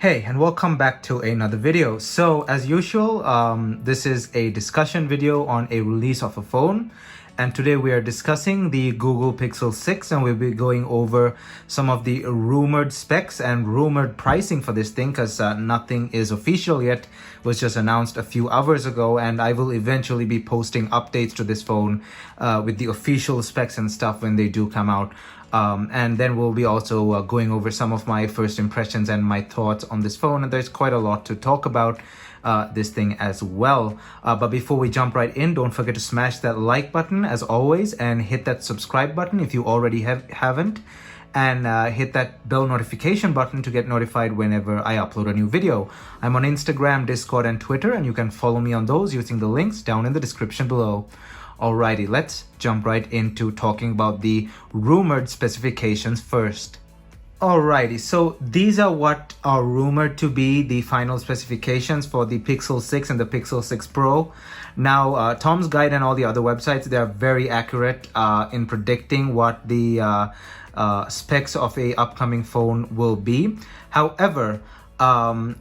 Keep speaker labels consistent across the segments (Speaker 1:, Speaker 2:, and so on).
Speaker 1: Hey, and welcome back to another video. So as usual, this is a discussion video on a release of a phone. And today we are discussing the Google Pixel 6 and we'll be going over some of the rumored specs and rumored pricing for this thing because nothing is official yet. It was just announced a few hours ago, and I will eventually be posting updates to this phone with the official specs and stuff when they do come out. And then we'll be also going over some of my first impressions and my thoughts on this phone. And there's quite a lot to talk about this thing as well. But before we jump right in, don't forget to smash that like button as always and hit that subscribe button if you already haven't. And hit that bell notification button to get notified whenever I upload a new video. I'm on Instagram, Discord, and Twitter, and you can follow me on those using the links down in the description below. Alrighty, let's jump right into talking about the rumored specifications first. Alrighty, so these are what are rumored to be the final specifications for the Pixel 6 and the Pixel 6 Pro. Now, Tom's Guide and all the other websites, they're very accurate in predicting what the specs of a upcoming phone will be. However,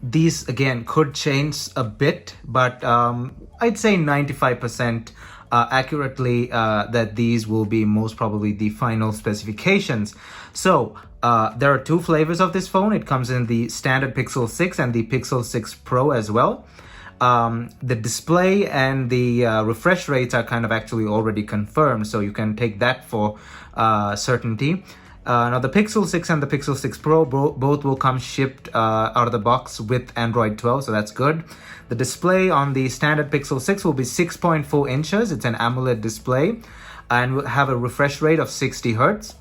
Speaker 1: these again could change a bit, but I'd say 95% accurately that these will be most probably the final specifications. So there are two flavors of this phone. It comes in the standard Pixel 6 and the Pixel 6 Pro as well. The display and the refresh rates are kind of actually already confirmed, so you can take that for certainty. Now the Pixel 6 and the Pixel 6 Pro both will come shipped out of the box with Android 12, so that's good. The display on the standard Pixel 6 will be 6.4 inches. It's an AMOLED display and will have a refresh rate of 60 Hz.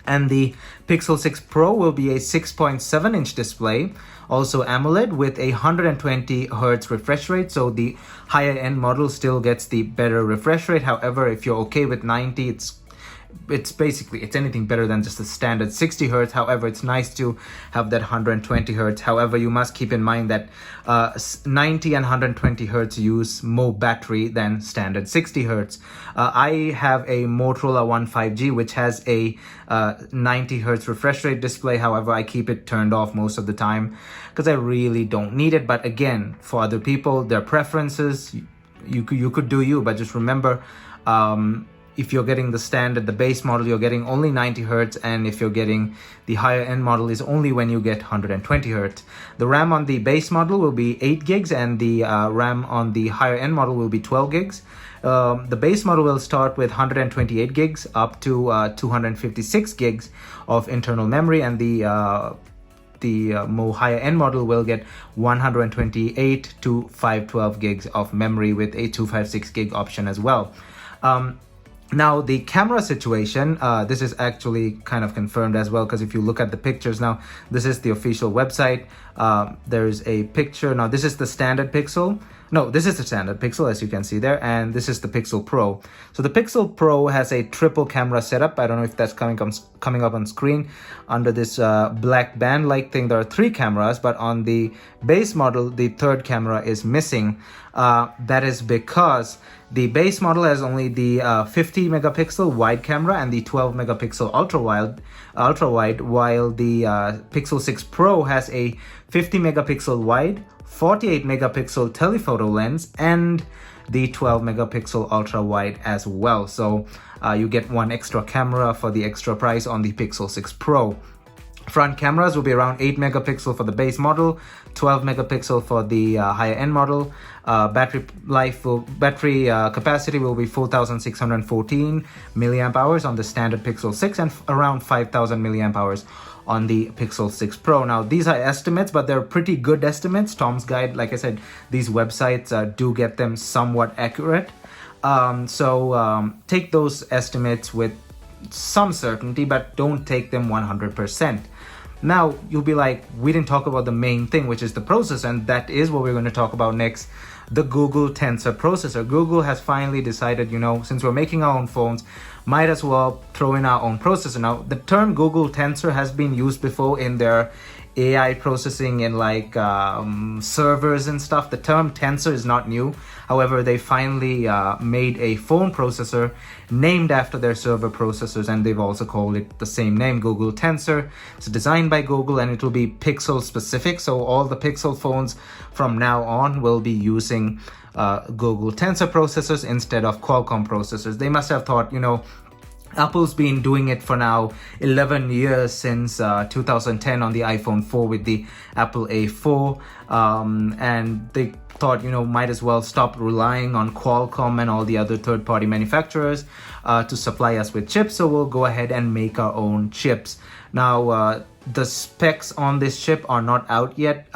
Speaker 1: And the Pixel 6 Pro will be a 6.7 inch display, also AMOLED, with a 120 Hz refresh rate. So the higher end model still gets the better refresh rate. However, if you're okay with 90, it's anything better than just the standard 60 Hz. However, it's nice to have that 120 Hz. However, you must keep in mind that 90 and 120 Hz use more battery than standard 60 Hz. I have a Motorola One 5G which has a 90 Hz refresh rate display. However, I keep it turned off most of the time because I really don't need it. But again, for other people, their preferences, you could do you, but just remember, if you're getting the standard, the base model, you're getting only 90 Hz, and if you're getting the higher end model is only when you get 120 Hz. The RAM on the base model will be 8 gigs and the RAM on the higher end model will be 12 gigs. The base model will start with 128 gigs up to 256 gigs of internal memory, and the more higher end model will get 128 to 512 gigs of memory with a 256 gig option as well. Now, the camera situation, this is actually kind of confirmed as well, because if you look at the pictures now, this is the official website. There's a picture. Now, this is the standard Pixel. No, this is the standard Pixel, as you can see there, and this is the Pixel Pro. So the Pixel Pro has a triple camera setup. I don't know if that's coming up on screen. Under this black band-like thing, there are 3 cameras, but on the base model, the third camera is missing. That is because the base model has only the 50 megapixel wide camera and the 12 megapixel ultra wide, while the Pixel 6 Pro has a 50 megapixel wide, 48 megapixel telephoto lens, and the 12 megapixel ultra wide as well. So you get one extra camera for the extra price on the Pixel 6 Pro. Front cameras will be around 8 megapixel for the base model, 12 megapixel for the higher end model. Battery capacity will be 4,614 milliamp hours on the standard Pixel 6 and around 5,000 milliamp hours on the Pixel 6 Pro. Now, these are estimates, but they're pretty good estimates. Tom's Guide, like I said, these websites do get them somewhat accurate. So take those estimates with some certainty, but don't take them 100%. Now, you'll be like, we didn't talk about the main thing, which is the processor, and that is what we're going to talk about next, the Google Tensor processor. Google has finally decided, since we're making our own phones, might as well throw in our own processor. Now, the term Google Tensor has been used before in their AI processing in like servers and stuff. The term tensor is not new. However, they finally made a phone processor named after their server processors, and they've also called it the same name, Google Tensor. It's designed by Google, and it will be Pixel specific. So all the Pixel phones from now on will be using Google Tensor processors instead of Qualcomm processors. They must have thought, Apple's been doing it for now 11 years, since 2010 on the iPhone 4 with the Apple A4, and they thought, might as well stop relying on Qualcomm and all the other third-party manufacturers to supply us with chips, so we'll go ahead and make our own chips. Now, the specs on this chip are not out yet.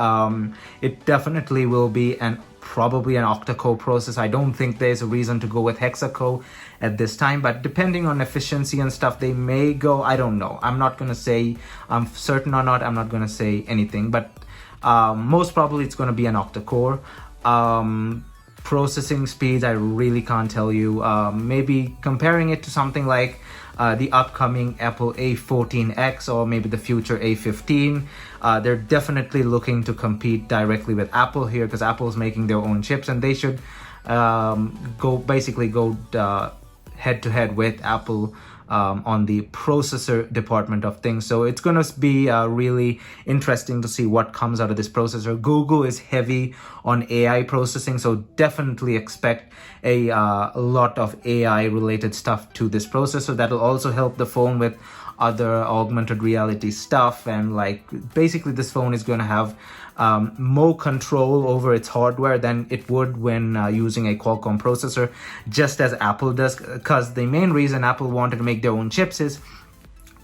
Speaker 1: It definitely will be probably an octa-core processor. I don't think there's a reason to go with hexa-core at this time, but depending on efficiency and stuff, they may go, I don't know. I'm not going to say I'm certain or not. I'm not going to say anything, but most probably it's going to be an octa-core. Processing speeds, I really can't tell you. Maybe comparing it to something like the upcoming Apple A14X or maybe the future A15. They're definitely looking to compete directly with Apple here, because Apple's making their own chips, and they should go head to head with Apple on the processor department of things. So it's going to be really interesting to see what comes out of this processor. Google is heavy on AI processing, so definitely expect a lot of AI related stuff to this processor. That'll also help the phone with other augmented reality stuff, and like basically this phone is going to have more control over its hardware than it would when using a Qualcomm processor, just as Apple does, because the main reason Apple wanted to make their own chips is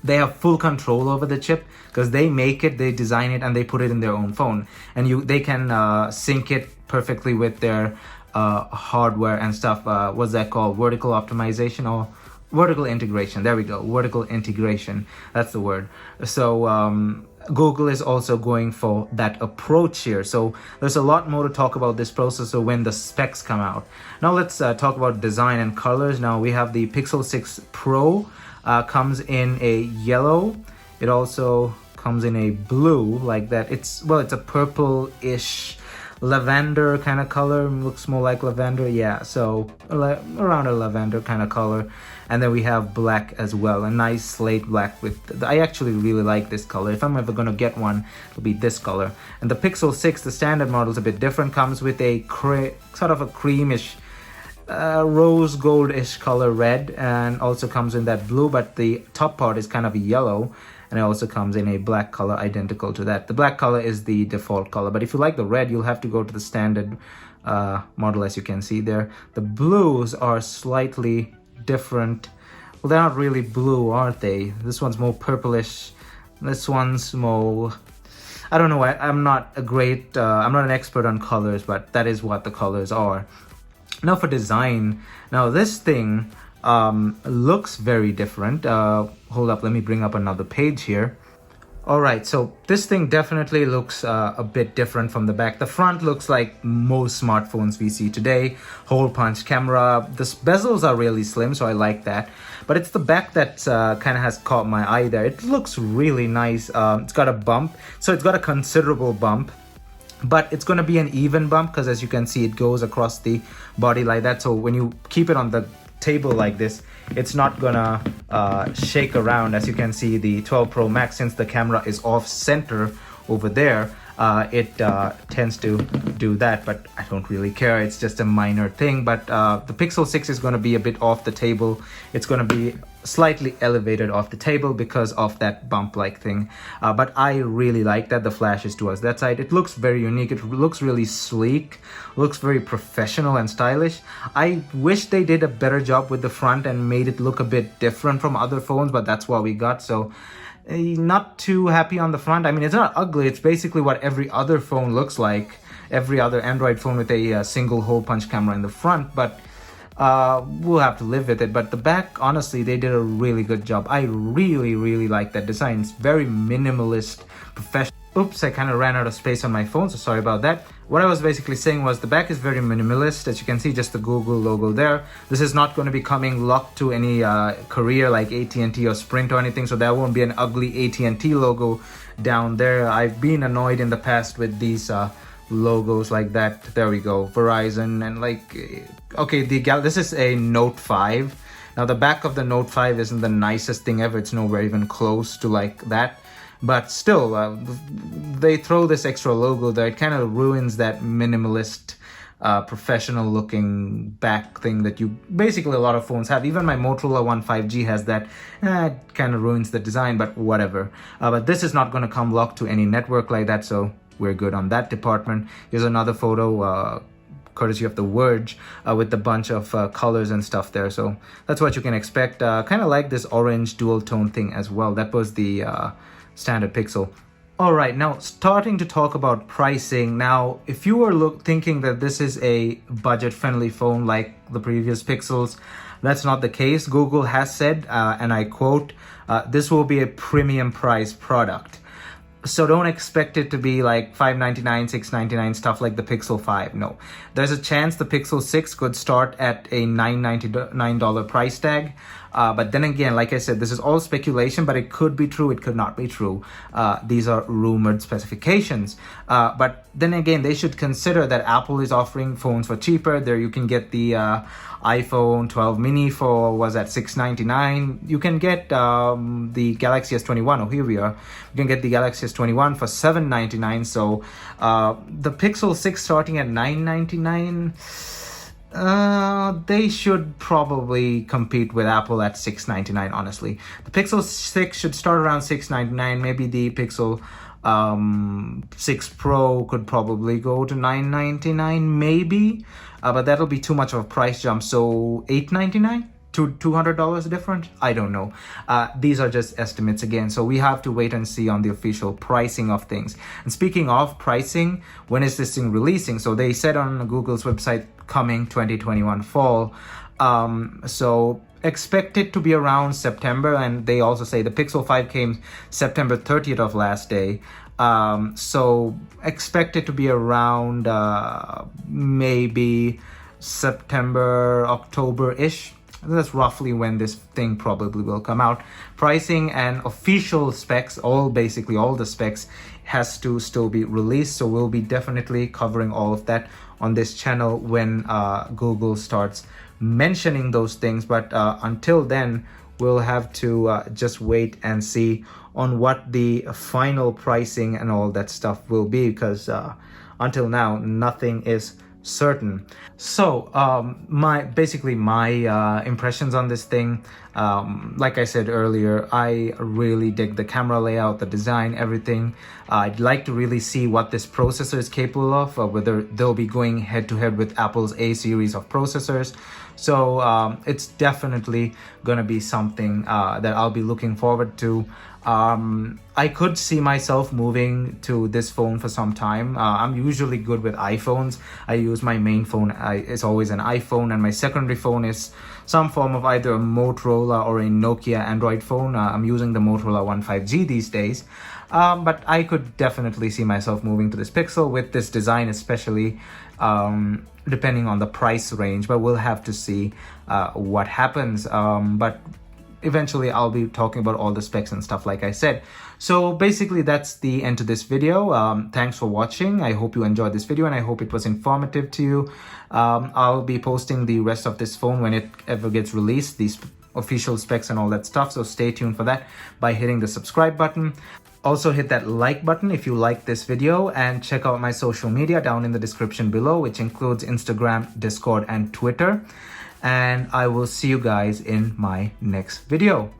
Speaker 1: they have full control over the chip, because they make it, they design it, and they put it in their own phone, and they can sync it perfectly with their hardware and stuff. What's that called? Vertical optimization or vertical integration. There we go. Vertical integration. That's the word. So Google is also going for that approach here. So there's a lot more to talk about this processor when the specs come out. Now let's talk about design and colors. Now we have the Pixel 6 Pro. Comes in a yellow. It also comes in a blue like that. It's a purple-ish lavender kind of color. Looks more like lavender, yeah, so around a lavender kind of color. And then we have black as well, a nice slate black with I actually really like this color. If I'm ever gonna get one, it'll be this color. And the Pixel 6, the standard model, is a bit different. Comes with a sort of a creamish rose gold-ish color red, and also comes in that blue, but the top part is kind of yellow, and it also comes in a black color identical to that. The black color is the default color, but if you like the red, you'll have to go to the standard model, as you can see there. The blues are slightly different. Well, they're not really blue, aren't they? This one's more purplish. This one's more, I don't know. I'm not an expert on colors, but that is what the colors are. Now for design. Now this thing looks very different. Hold up, let me bring up another page here. Alright, so this thing definitely looks a bit different from the back. The front looks like most smartphones we see today. Hole punch camera. The bezels are really slim, so I like that. But it's the back that kind of has caught my eye there. It looks really nice. It's got a bump, so it's got a considerable bump. But it's going to be an even bump, because as you can see, it goes across the body like that. So when you keep it on the table like this, it's not gonna shake around. As you can see, the 12 Pro Max, since the camera is off center over there, it tends to do that, but I don't really care. It's just a minor thing. But the Pixel 6 is going to be a bit off the table. It's going to be slightly elevated off the table because of that bump like thing, but I really like that the flash is towards that side. It looks very unique. It looks really sleek, looks very professional and stylish. I wish they did a better job with the front and made it look a bit different from other phones, but that's what we got. So not too happy on the front. I mean, it's not ugly. It's basically what every other phone looks like, every other Android phone with a single hole punch camera in the front, but we'll have to live with it. But the back, honestly, they did a really good job. I really like that design. It's very minimalist, professional. Oops, I kind of ran out of space on my phone, so sorry about that. What I was basically saying was the back is very minimalist. As you can see, just the Google logo there. This is not going to be coming locked to any carrier like AT&T or Sprint or anything, so there won't be an ugly AT&T logo down there. I've been annoyed in the past with these logos like that. There we go, Verizon, and like, okay, this is a Note 5. Now the back of the Note 5 isn't the nicest thing ever. It's nowhere even close to like that. But still, they throw this extra logo there. It kind of ruins that minimalist, professional looking back thing that you basically a lot of phones have. Even my Motorola One 5G has that. It kind of ruins the design, but whatever. But this is not going to come locked to any network like that, so we're good on that department. Here's another photo, courtesy of The Verge, with a bunch of colors and stuff there. So that's what you can expect. Kind of like this orange dual tone thing as well. That was the standard Pixel. All right, now starting to talk about pricing. Now, if you were thinking that this is a budget-friendly phone like the previous Pixels, that's not the case. Google has said, and I quote, this will be a premium price product. So don't expect it to be like $599, $699, stuff like the Pixel 5. No, there's a chance the Pixel 6 could start at a $999 price tag. But then again, like I said, this is all speculation, but it could be true, it could not be true. These are rumored specifications. But then again, they should consider that Apple is offering phones for cheaper. There you can get the iPhone 12 mini for, was at $699. You can get the Galaxy S21, oh here we are. You can get the Galaxy S21 for $799. So the Pixel 6 starting at $999. They should probably compete with Apple at $699, honestly. The Pixel 6 should start around $699. Maybe the Pixel 6 Pro could probably go to $999, maybe. But that'll be too much of a price jump. So $899 to $200 different? I don't know. These are just estimates again. So we have to wait and see on the official pricing of things. And speaking of pricing, when is this thing releasing? So they said on Google's website, coming 2021 fall. So expect it to be around September. And they also say the Pixel 5 came September 30th of last day. So expect it to be around maybe September, October-ish. That's roughly when this thing probably will come out. Pricing and official specs, basically all the specs, has to still be released. So we'll be definitely covering all of that on this channel when Google starts mentioning those things. But until then, we'll have to just wait and see on what the final pricing and all that stuff will be, because until now, nothing is certain. So my impressions on this thing, like I said earlier, I really dig the camera layout, the design, everything. I'd like to really see what this processor is capable of, whether they'll be going head to head with Apple's A series of processors. So it's definitely gonna be something that I'll be looking forward to. I could see myself moving to this phone for some time. I'm usually good with iPhones. I use my main phone, it's always an iPhone, and my secondary phone is some form of either a Motorola or a Nokia Android phone. I'm using the Motorola One 5G these days. But I could definitely see myself moving to this Pixel with this design, especially depending on the price range. But we'll have to see what happens. But eventually I'll be talking about all the specs and stuff, like I said. So basically that's the end to this video. Thanks for watching. I hope you enjoyed this video and I hope it was informative to you. I'll be posting the rest of this phone when it ever gets released, these official specs and all that stuff. So stay tuned for that by hitting the subscribe button. Also hit that like button if you like this video, and check out my social media down in the description below, which includes Instagram, Discord, and Twitter. And I will see you guys in my next video.